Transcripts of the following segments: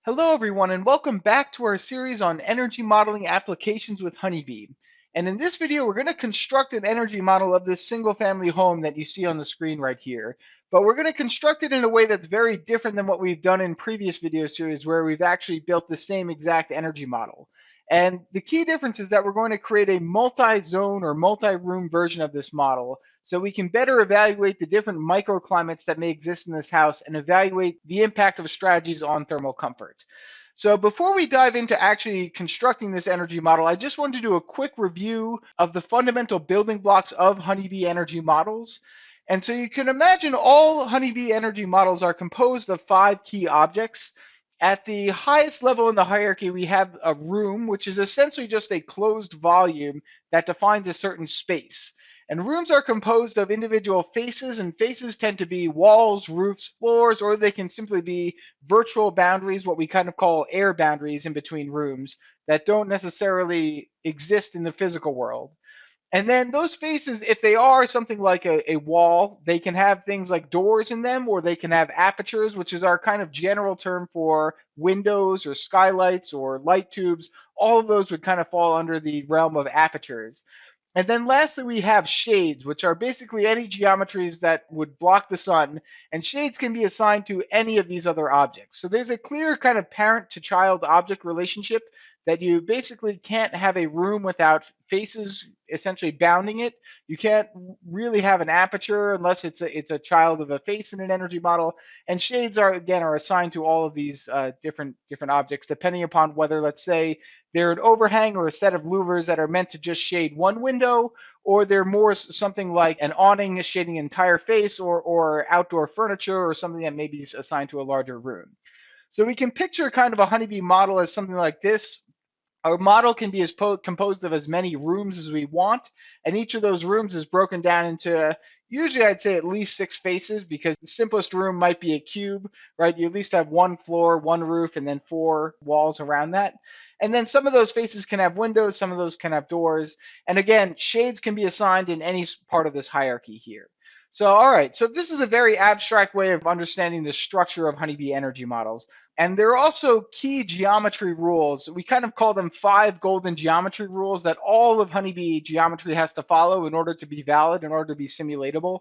Hello, everyone, and welcome back to our series on energy modeling applications with Honeybee. And in this video, we're going to construct an energy model of this single family home that you see on the screen right here. But we're going to construct it in a way that's very different than what we've done in previous video series where we've actually built the same exact energy model. And the key difference is that we're going to create a multi-zone or multi-room version of this model so we can better evaluate the different microclimates that may exist in this house and evaluate the impact of strategies on thermal comfort. So before we dive into actually constructing this energy model, I just wanted to do a quick review of the fundamental building blocks of Honeybee energy models. And so you can imagine all Honeybee energy models are composed of 5 key objects. At the highest level in the hierarchy, we have a room, which is essentially just a closed volume that defines a certain space. And rooms are composed of individual faces, and faces tend to be walls, roofs, floors, or they can simply be virtual boundaries, what we kind of call air boundaries in between rooms that don't necessarily exist in the physical world. And then those faces, if they are something like a wall, they can have things like doors in them, or they can have apertures, which is our kind of general term for windows or skylights or light tubes. All of those would kind of fall under the realm of apertures. And then lastly, we have shades, which are basically any geometries that would block the sun, and shades can be assigned to any of these other objects. So there's a clear kind of parent to child object relationship that you basically can't have a room without faces essentially bounding it. You can't really have an aperture unless it's a child of a face in an energy model. And shades are assigned to all of these different objects depending upon whether, let's say, they're an overhang or a set of louvers that are meant to just shade one window, or they're more something like an awning shading an entire face, or outdoor furniture, or something that may be assigned to a larger room. So we can picture kind of a honeybee model as something like this. Our model can be composed of as many rooms as we want, and each of those rooms is broken down into usually I'd say at least 6 faces, because the simplest room might be a cube, right? You at least have one floor, one roof, and then 4 walls around that. And then some of those faces can have windows, some of those can have doors. And again, shades can be assigned in any part of this hierarchy here. So, all right, so this is a very abstract way of understanding the structure of honeybee energy models. And there are also key geometry rules. We kind of call them 5 golden geometry rules that all of honeybee geometry has to follow in order to be valid, in order to be simulatable.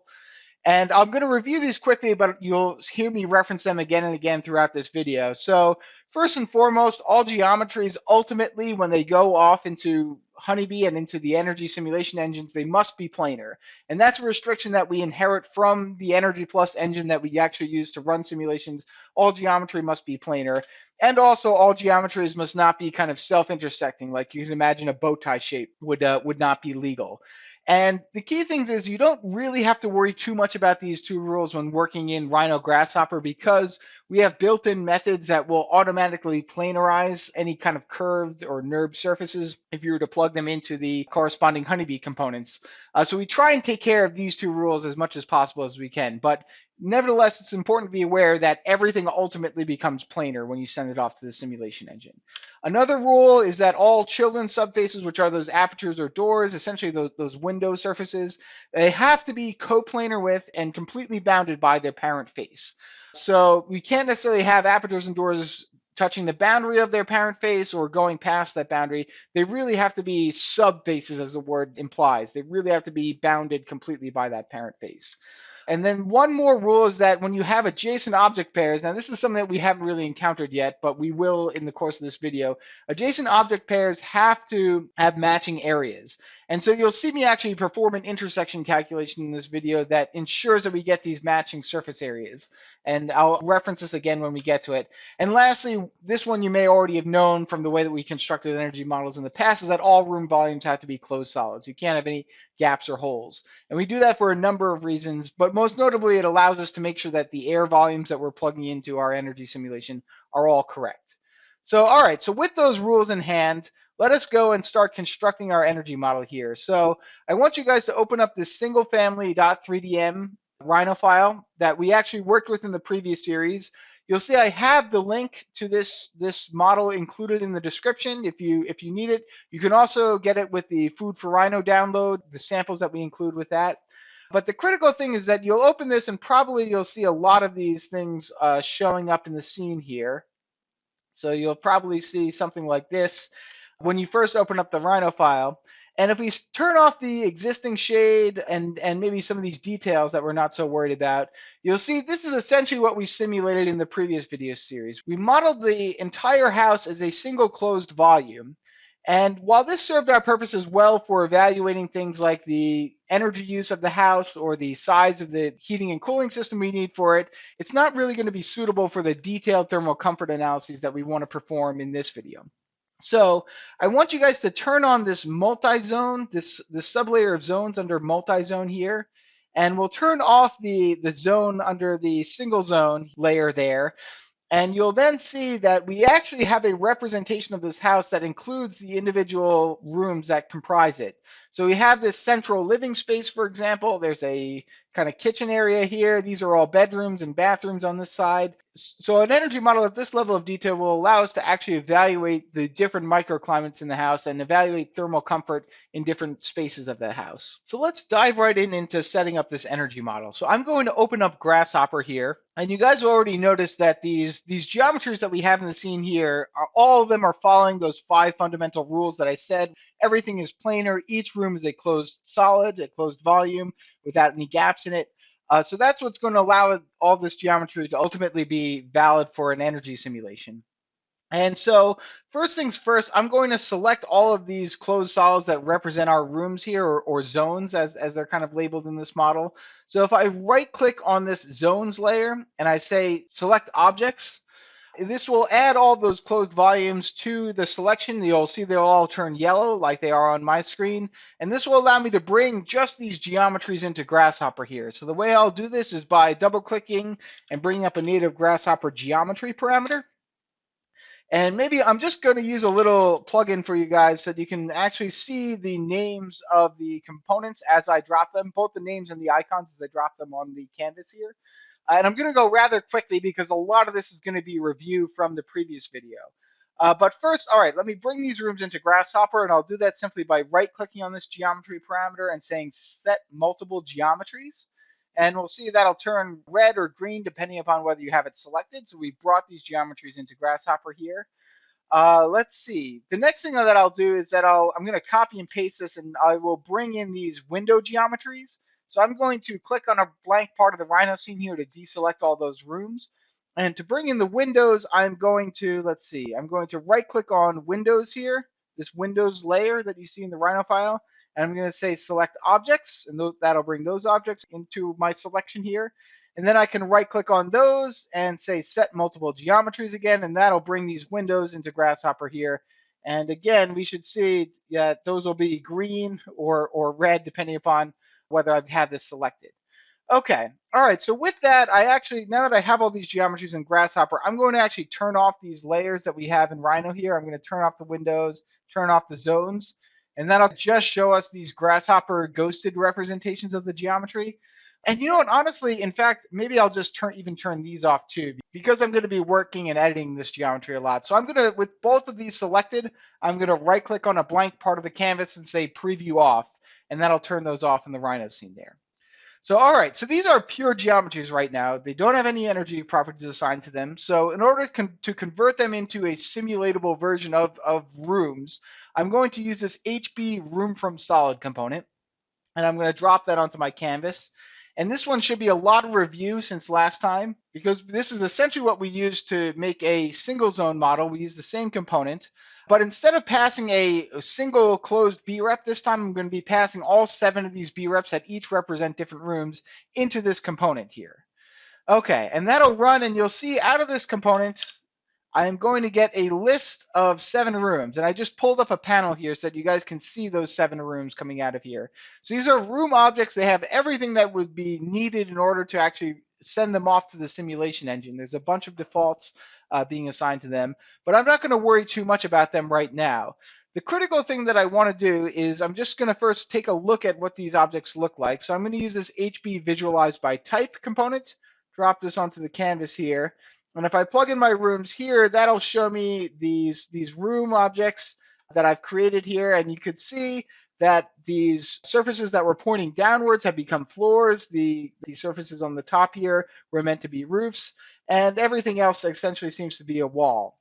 And I'm going to review these quickly, but you'll hear me reference them again and again throughout this video. So first and foremost, all geometries ultimately, when they go off into Honeybee and into the energy simulation engines, they must be planar. And that's a restriction that we inherit from the Energy Plus engine that we actually use to run simulations. All geometry must be planar. And also all geometries must not be kind of self-intersecting. Like you can imagine a bow tie shape would not be legal. And the key things is you don't really have to worry too much about these 2 rules when working in Rhino Grasshopper, because we have built-in methods that will automatically planarize any kind of curved or NURB surfaces if you were to plug them into the corresponding Honeybee components. So we try and take care of these 2 rules as much as possible as we can. But nevertheless, it's important to be aware that everything ultimately becomes planar when you send it off to the simulation engine. Another rule is that all children subfaces, which are those apertures or doors, essentially those window surfaces, they have to be coplanar with and completely bounded by their parent face. So we can't necessarily have apertures and doors touching the boundary of their parent face or going past that boundary. They really have to be subfaces, as the word implies. They really have to be bounded completely by that parent face. And then one more rule is that when you have adjacent object pairs, now this is something that we haven't really encountered yet, but we will in the course of this video, adjacent object pairs have to have matching areas. And so you'll see me actually perform an intersection calculation in this video that ensures that we get these matching surface areas. And I'll reference this again when we get to it. And lastly, this one you may already have known from the way that we constructed energy models in the past, is that all room volumes have to be closed solids. You can't have any gaps or holes. And we do that for a number of reasons, but most notably, it allows us to make sure that the air volumes that we're plugging into our energy simulation are all correct. So, all right, so with those rules in hand, let us go and start constructing our energy model here. So I want you guys to open up this single family.3dm Rhino file that we actually worked with in the previous series. You'll see I have the link to this model included in the description if you need it. You can also get it with the Food for Rhino download, the samples that we include with that. But the critical thing is that you'll open this and probably you'll see a lot of these things showing up in the scene here. So you'll probably see something like this when you first open up the Rhino file. And if we turn off the existing shade and maybe some of these details that we're not so worried about, you'll see this is essentially what we simulated in the previous video series. We modeled the entire house as a single closed volume. And while this served our purposes well for evaluating things like the energy use of the house or the size of the heating and cooling system we need for it, it's not really going to be suitable for the detailed thermal comfort analyses that we want to perform in this video. So I want you guys to turn on this multi-zone, this sublayer of zones under multi-zone here, and we'll turn off the zone under the single zone layer there. And you'll then see that we actually have a representation of this house that includes the individual rooms that comprise it. So we have this central living space, for example. There's a kind of kitchen area here. These are all bedrooms and bathrooms on this side. So an energy model at this level of detail will allow us to actually evaluate the different microclimates in the house and evaluate thermal comfort in different spaces of the house. So let's dive right into setting up this energy model. So I'm going to open up Grasshopper here. And you guys already noticed that these geometries that we have in the scene here, all of them are following those 5 fundamental rules that I said. Everything is planar. Each room is a closed solid, a closed volume without any gaps in it. So that's what's going to allow all this geometry to ultimately be valid for an energy simulation. And so first things first, I'm going to select all of these closed solids that represent our rooms here, or zones as they're kind of labeled in this model. So if I right click on this zones layer and I say select objects, this will add all those closed volumes to the selection. You'll see they'll all turn yellow like they are on my screen. And this will allow me to bring just these geometries into Grasshopper here. So the way I'll do this is by double clicking and bringing up a native Grasshopper geometry parameter. And maybe I'm just going to use a little plugin for you guys so that you can actually see the names of the components as I drop them, both the names and the icons as I drop them on the canvas here. And I'm going to go rather quickly because a lot of this is going to be review from the previous video. But first, all right, let me bring these rooms into Grasshopper, and I'll do that simply by right-clicking on this geometry parameter and saying set multiple geometries. And we'll see that'll turn red or green depending upon whether you have it selected. So we brought these geometries into Grasshopper here. Let's see. The next thing that I'll do is that I'm going to copy and paste this, and I will bring in these window geometries. So I'm going to click on a blank part of the Rhino scene here to deselect all those rooms. And to bring in the windows, I'm going to, let's see, I'm going to right click on Windows here, this Windows layer that you see in the Rhino file. And I'm going to say select objects, and that'll bring those objects into my selection here. And then I can right click on those and say set multiple geometries again, and that'll bring these windows into Grasshopper here. And again, we should see that those will be green or red depending upon whether I've had this selected. Okay, all right, so with that, now that I have all these geometries in Grasshopper, I'm going to actually turn off these layers that we have in Rhino here. I'm going to turn off the windows, turn off the zones, and that'll just show us these Grasshopper ghosted representations of the geometry. And you know what, honestly, in fact, maybe I'll just even turn these off too, because I'm going to be working and editing this geometry a lot. So I'm going to, with both of these selected, I'm going to right click on a blank part of the canvas and say preview off, and that'll turn those off in the Rhino scene there. So all right, so these are pure geometries right now. They don't have any energy properties assigned to them. So in order to convert them into a simulatable version of rooms, I'm going to use this HB room from solid component, and I'm going to drop that onto my canvas. And this one should be a lot of review since last time, because this is essentially what we used to make a single zone model. We use the same component, but instead of passing a single closed B-rep this time, I'm going to be passing all 7 of these B-reps that each represent different rooms into this component here. Okay, and that'll run, and you'll see out of this component, I'm going to get a list of 7 rooms. And I just pulled up a panel here so that you guys can see those 7 rooms coming out of here. So these are room objects. They have everything that would be needed in order to actually send them off to the simulation engine. There's a bunch of defaults being assigned to them, but I'm not going to worry too much about them right now. The critical thing that I want to do is I'm just going to first take a look at what these objects look like. So I'm going to use this HB visualize by type component, drop this onto the canvas here. And if I plug in my rooms here, that'll show me these room objects that I've created here. And you could see that these surfaces that were pointing downwards have become floors. The surfaces on the top here were meant to be roofs. And everything else essentially seems to be a wall.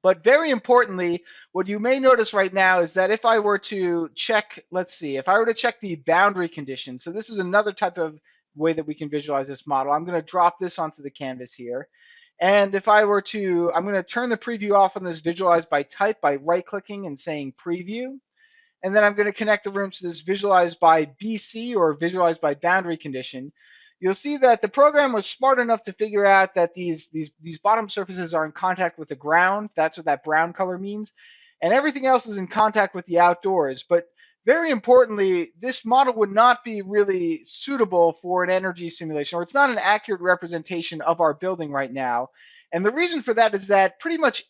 But very importantly, what you may notice right now is that if I were to check, let's see, if I were to check the boundary conditions, so this is another type of way that we can visualize this model. I'm going to drop this onto the canvas here. And if I were to, I'm going to turn the preview off on this visualize by type by right-clicking and saying preview. And then I'm going to connect the room to this visualize by BC or visualize by boundary condition. You'll see that the program was smart enough to figure out that these bottom surfaces are in contact with the ground. That's what that brown color means. And everything else is in contact with the outdoors. But very importantly, this model would not be really suitable for an energy simulation, or it's not an accurate representation of our building right now. And the reason for that is that pretty much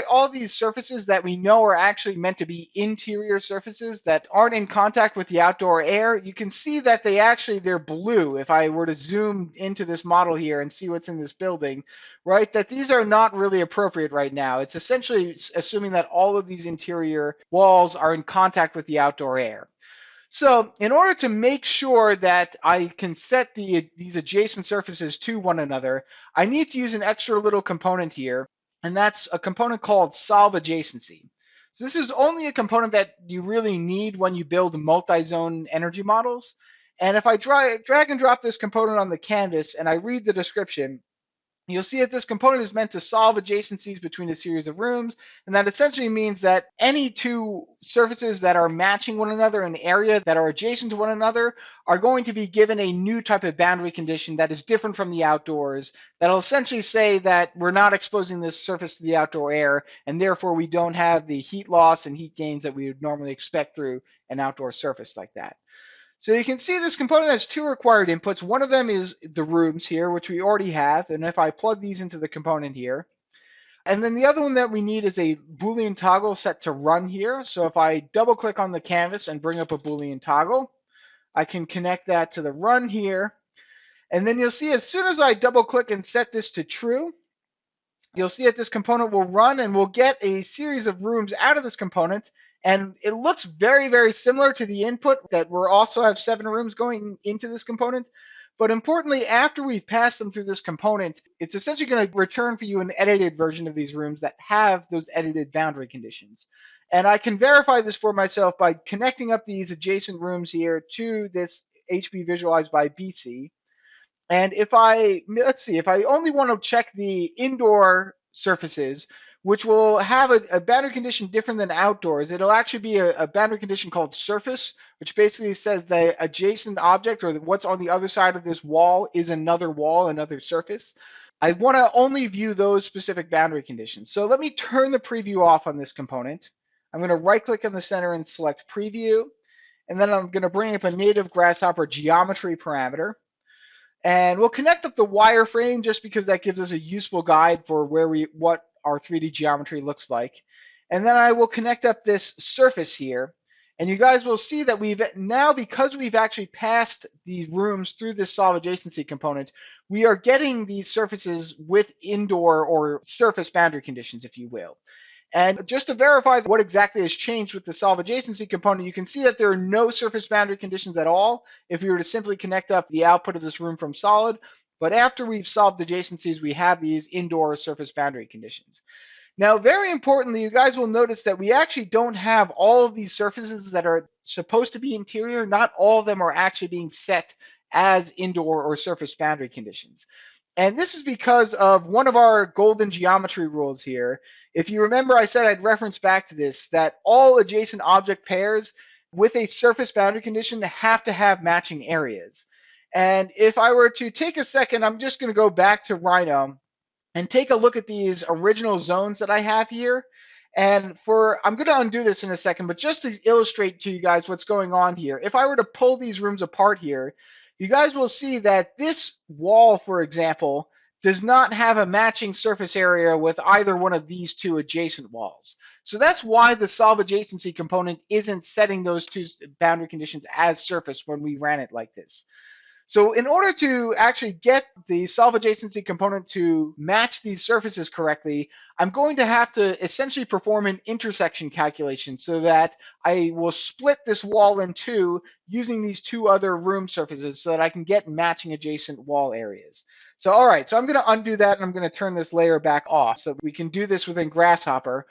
all these surfaces that we know are actually meant to be interior surfaces that aren't in contact with the outdoor air, you can see that they're blue. If I were to zoom into this model here and see what's in this building, right, that these are not really appropriate right now. It's essentially assuming that all of these interior walls are in contact with the outdoor air. So in order to make sure that I can set these adjacent surfaces to one another, I need to use an extra little component here, and that's a component called solve adjacency. So this is only a component that you really need when you build multi-zone energy models. And if I drag and drop this component on the canvas and I read the description, you'll see that this component is meant to solve adjacencies between a series of rooms, and that essentially means that any two surfaces that are matching one another in area that are adjacent to one another are going to be given a new type of boundary condition that is different from the outdoors, that'll essentially say that we're not exposing this surface to the outdoor air, and therefore we don't have the heat loss and heat gains that we would normally expect through an outdoor surface like that. So you can see this component has two required inputs. One of them is the rooms here, which we already have. And if I plug these into the component here, and then the other one that we need is a Boolean toggle set to run here. So if I double click on the canvas and bring up a Boolean toggle, I can connect that to the run here. And then you'll see as soon as I double click and set this to true, you'll see that this component will run and we'll get a series of rooms out of this component. And it looks very, very similar to the input that we also have 7 rooms going into this component. But importantly, after we've passed them through this component, it's essentially going to return for you an edited version of these rooms that have those edited boundary conditions. And I can verify this for myself by connecting up these adjacent rooms here to this HB visualized by BC. And let's see, if I only want to check the indoor surfaces, which will have a boundary condition different than outdoors, it'll actually be a boundary condition called surface, which basically says the adjacent object or what's on the other side of this wall is another wall, another surface. I want to only view those specific boundary conditions. So let me turn the preview off on this component. I'm going to right-click in the center and select preview. And then I'm going to bring up a native Grasshopper geometry parameter. And we'll connect up the wireframe just because that gives us a useful guide for what our 3D geometry looks like. And then I will connect up this surface here. And you guys will see that because we've actually passed these rooms through this solve adjacency component, we are getting these surfaces with indoor or surface boundary conditions, if you will. And just to verify what exactly has changed with the solve adjacency component, you can see that there are no surface boundary conditions at all if we were to simply connect up the output of this room from solid. But after we've solved adjacencies, we have these indoor surface boundary conditions. Now, very importantly, you guys will notice that we actually don't have all of these surfaces that are supposed to be interior. Not all of them are actually being set as indoor or surface boundary conditions. And this is because of one of our golden geometry rules here. If you remember, I said I'd reference back to this, that all adjacent object pairs with a surface boundary condition have to have matching areas. And if I were to take a second, I'm just going to go back to Rhino and take a look at these original zones that I have here. And I'm going to undo this in a second, but just to illustrate to you guys what's going on here, if I were to pull these rooms apart here, you guys will see that this wall, for example, does not have a matching surface area with either one of these two adjacent walls. So that's why the solve adjacency component isn't setting those two boundary conditions as surface when we ran it like this. So in order to actually get the solve adjacency component to match these surfaces correctly, I'm going to have to essentially perform an intersection calculation so that I will split this wall in two using these two other room surfaces so that I can get matching adjacent wall areas. So all right, so I'm going to undo that and I'm going to turn this layer back off so we can do this within Grasshopper.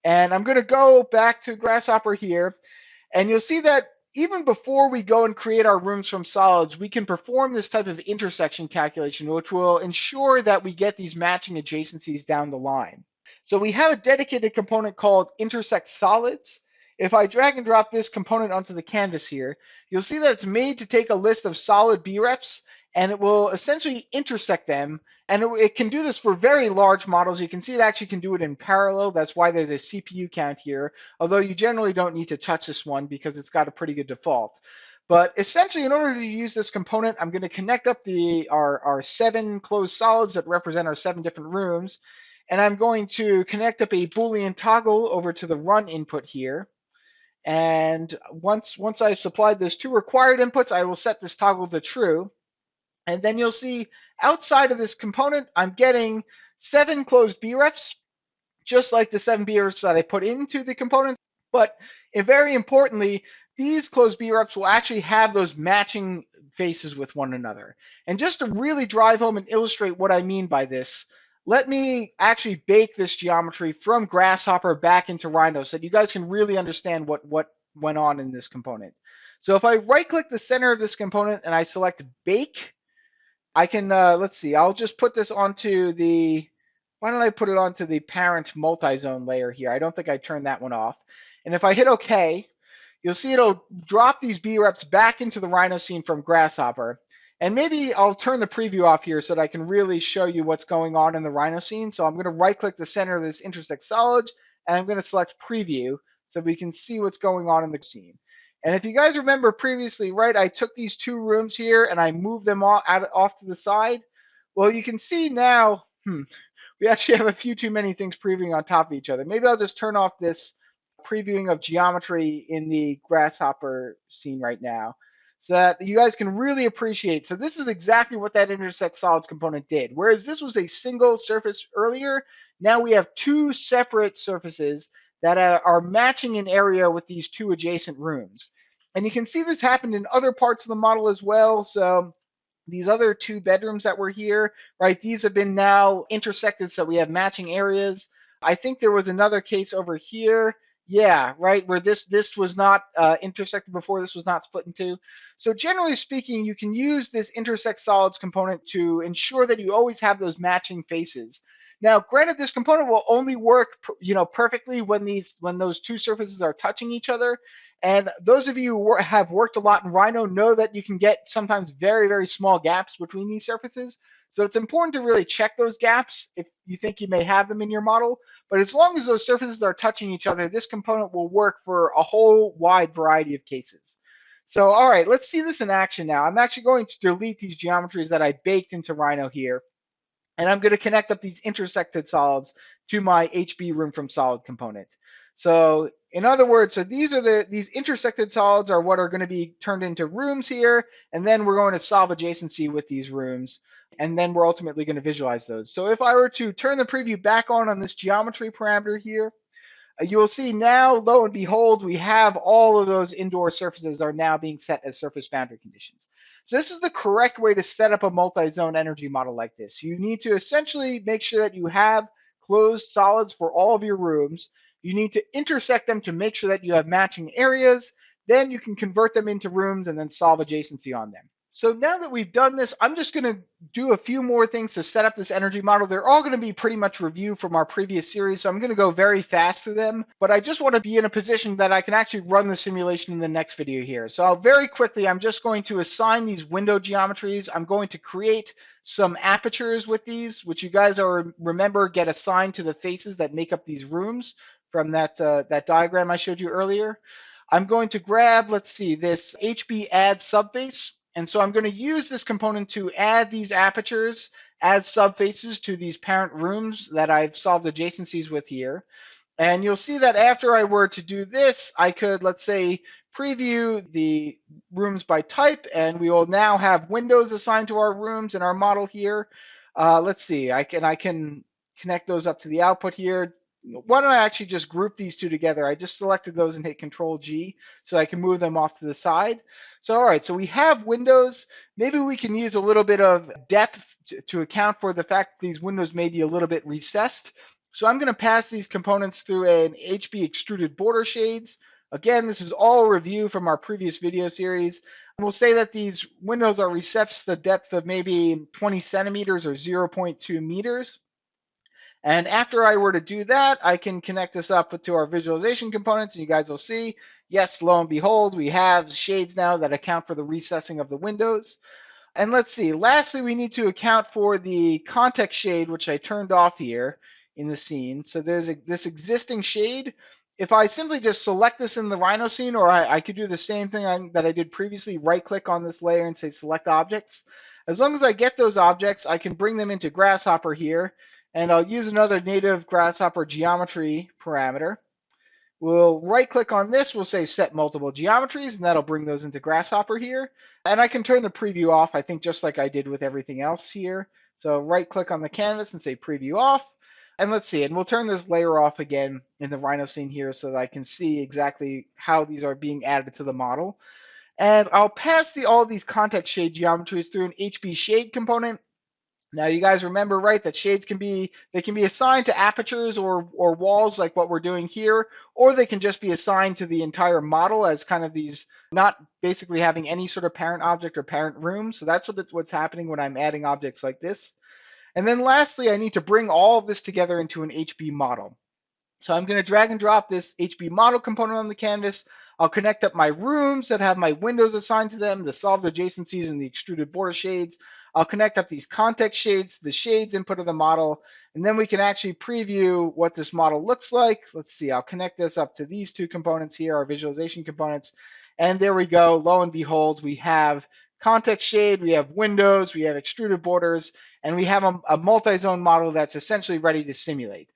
And I'm going to go back to Grasshopper here, and you'll see that even before we go and create our rooms from solids, we can perform this type of intersection calculation, which will ensure that we get these matching adjacencies down the line. So we have a dedicated component called intersect solids. If I drag and drop this component onto the canvas here, you'll see that it's made to take a list of solid BREFs, and it will essentially intersect them. And it can do this for very large models. You can see it actually can do it in parallel. That's why there's a CPU count here, although you generally don't need to touch this one because it's got a pretty good default. But essentially, in order to use this component, I'm going to connect up our 7 closed solids that represent our 7 different rooms. And I'm going to connect up a Boolean toggle over to the run input here. And once I've supplied those 2 required inputs, I will set this toggle to true. And then you'll see outside of this component, I'm getting 7 closed BREFs, just like the 7 BREFs that I put into the component. But very importantly, these closed BREFs will actually have those matching faces with one another. And just to really drive home and illustrate what I mean by this, let me actually bake this geometry from Grasshopper back into Rhino so that you guys can really understand what went on in this component. So if I right-click the center of this component and I select Bake, I can, let's see, I'll just put this onto the, why don't I put it onto the parent multi-zone layer here? I don't think I turned that one off. And if I hit OK, you'll see it'll drop these BREFs back into the Rhino scene from Grasshopper. And maybe I'll turn the preview off here so that I can really show you what's going on in the Rhino scene. So I'm going to right-click the center of this intersect solids, and I'm going to select Preview so we can see what's going on in the scene. And if you guys remember previously, right, I took these 2 rooms here and I moved them off to the side. Well, you can see now, we actually have a few too many things previewing on top of each other. Maybe I'll just turn off this previewing of geometry in the Grasshopper scene right now so that you guys can really appreciate. So this is exactly what that intersect solids component did. Whereas this was a single surface earlier, now we have 2 separate surfaces that are matching an area with these 2 adjacent rooms. And you can see this happened in other parts of the model as well. So these other 2 bedrooms that were here, right, these have been now intersected so we have matching areas. I think there was another case over here. Yeah, right, where this was not intersected before, this was not split in 2. So generally speaking, you can use this intersect solids component to ensure that you always have those matching faces. Now, granted, this component will only work, perfectly when those 2 surfaces are touching each other. And those of you who have worked a lot in Rhino know that you can get sometimes very, very small gaps between these surfaces. So it's important to really check those gaps if you think you may have them in your model. But as long as those surfaces are touching each other, this component will work for a whole wide variety of cases. So, all right, let's see this in action now. I'm actually going to delete these geometries that I baked into Rhino here. And I'm going to connect up these intersected solids to my HB room from solid component. So in other words, so these intersected solids are what are going to be turned into rooms here, and then we're going to solve adjacency with these rooms, and then we're ultimately going to visualize those. So if I were to turn the preview back on this geometry parameter here, you will see now, lo and behold, we have all of those indoor surfaces are now being set as surface boundary conditions. So this is the correct way to set up a multi-zone energy model like this. You need to essentially make sure that you have closed solids for all of your rooms. You need to intersect them to make sure that you have matching areas. Then you can convert them into rooms and then solve adjacency on them. So now that we've done this, I'm just going to do a few more things to set up this energy model. They're all going to be pretty much review from our previous series, so I'm going to go very fast through them. But I just want to be in a position that I can actually run the simulation in the next video here. So very quickly, I'm just going to assign these window geometries. I'm going to create some apertures with these, which you guys remember get assigned to the faces that make up these rooms from that diagram I showed you earlier. I'm going to grab, let's see, this HB add subface. And so I'm going to use this component to add these apertures as subfaces to these parent rooms that I've solved adjacencies with here. And you'll see that after I were to do this, I could, let's say, preview the rooms by type, and we will now have windows assigned to our rooms in our model here. Let's see, I can connect those up to the output here. Why don't I actually just group these two together? I just selected those and hit Control G so I can move them off to the side. So all right, so we have windows. Maybe we can use a little bit of depth to account for the fact that these windows may be a little bit recessed. So I'm going to pass these components through an HB extruded border shades. Again, this is all a review from our previous video series. And we'll say that these windows are recessed to the depth of maybe 20 centimeters or 0.2 meters. And after I were to do that, I can connect this up to our visualization components, and you guys will see, yes, lo and behold, we have shades now that account for the recessing of the windows. And let's see, lastly, we need to account for the context shade, which I turned off here in the scene. So there's this existing shade. If I simply just select this in the Rhino scene, or I could do the same thing that I did previously, right-click on this layer and say Select Objects. As long as I get those objects, I can bring them into Grasshopper here, and I'll use another native Grasshopper geometry parameter. We'll right-click on this, we'll say Set Multiple Geometries, and that'll bring those into Grasshopper here. And I can turn the preview off, I think just like I did with everything else here. So right-click on the canvas and say Preview Off. And let's see, and we'll turn this layer off again in the Rhino scene here so that I can see exactly how these are being added to the model. And I'll pass all of these context shade geometries through an HB shade component. Now you guys remember, right, that shades can be assigned to apertures or walls like what we're doing here, or they can just be assigned to the entire model as kind of these, not basically having any sort of parent object or parent room. So that's what's happening when I'm adding objects like this. And then lastly, I need to bring all of this together into an HB model. So I'm going to drag and drop this HB model component on the canvas. I'll connect up my rooms that have my windows assigned to them, the solved adjacencies and the extruded border shades. I'll connect up these context shades to the shades input of the model, and then we can actually preview what this model looks like. Let's see, I'll connect this up to these two components here, our visualization components, and there we go. Lo and behold, we have context shade, we have windows, we have extruded borders, and we have a multi-zone model that's essentially ready to simulate.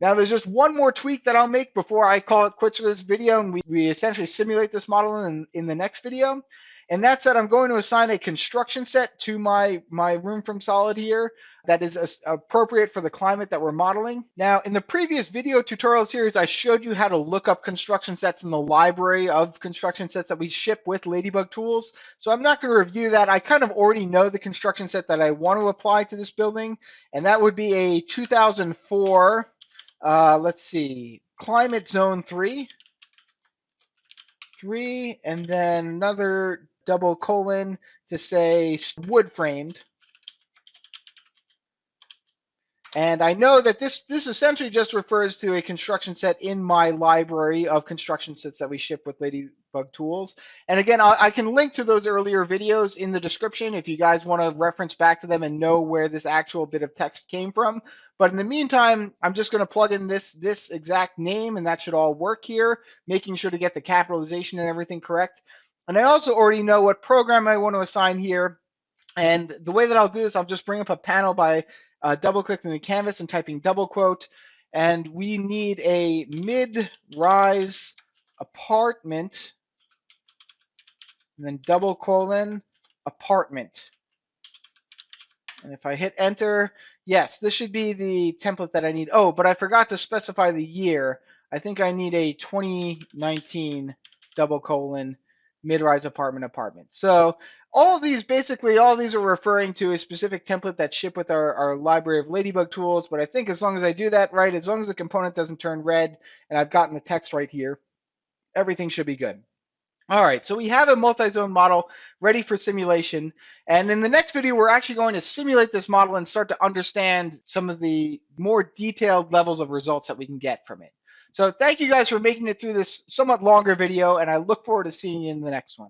Now there's just one more tweak that I'll make before I call it quits for this video, and we essentially simulate this model in the next video. And that's that I'm going to assign a construction set to my room from solid here that is appropriate for the climate that we're modeling. Now, in the previous video tutorial series, I showed you how to look up construction sets in the library of construction sets that we ship with Ladybug tools. So I'm not going to review that. I kind of already know the construction set that I want to apply to this building, and that would be a 2004, let's see, Climate Zone 3, and then another double colon to say wood framed. And I know that this essentially just refers to a construction set in my library of construction sets that we ship with Ladybug tools. And again, I can link to those earlier videos in the description if you guys want to reference back to them and know where this actual bit of text came from. But in the meantime, I'm just going to plug in this exact name, and that should all work here, making sure to get the capitalization and everything correct. And I also already know what program I want to assign here. And the way that I'll do this, I'll just bring up a panel by double-clicking the canvas and typing double quote. And we need a mid-rise apartment, and then double colon apartment. And if I hit enter, yes, this should be the template that I need. Oh, but I forgot to specify the year. I think I need a 2019 double colon mid-rise apartment. So all of these are referring to a specific template that's shipped with our library of Ladybug tools. But I think as long as I do that right, as long as the component doesn't turn red and I've gotten the text right here, everything should be good. All right, so we have a multi-zone model ready for simulation. And in the next video, we're actually going to simulate this model and start to understand some of the more detailed levels of results that we can get from it. So thank you guys for making it through this somewhat longer video, and I look forward to seeing you in the next one.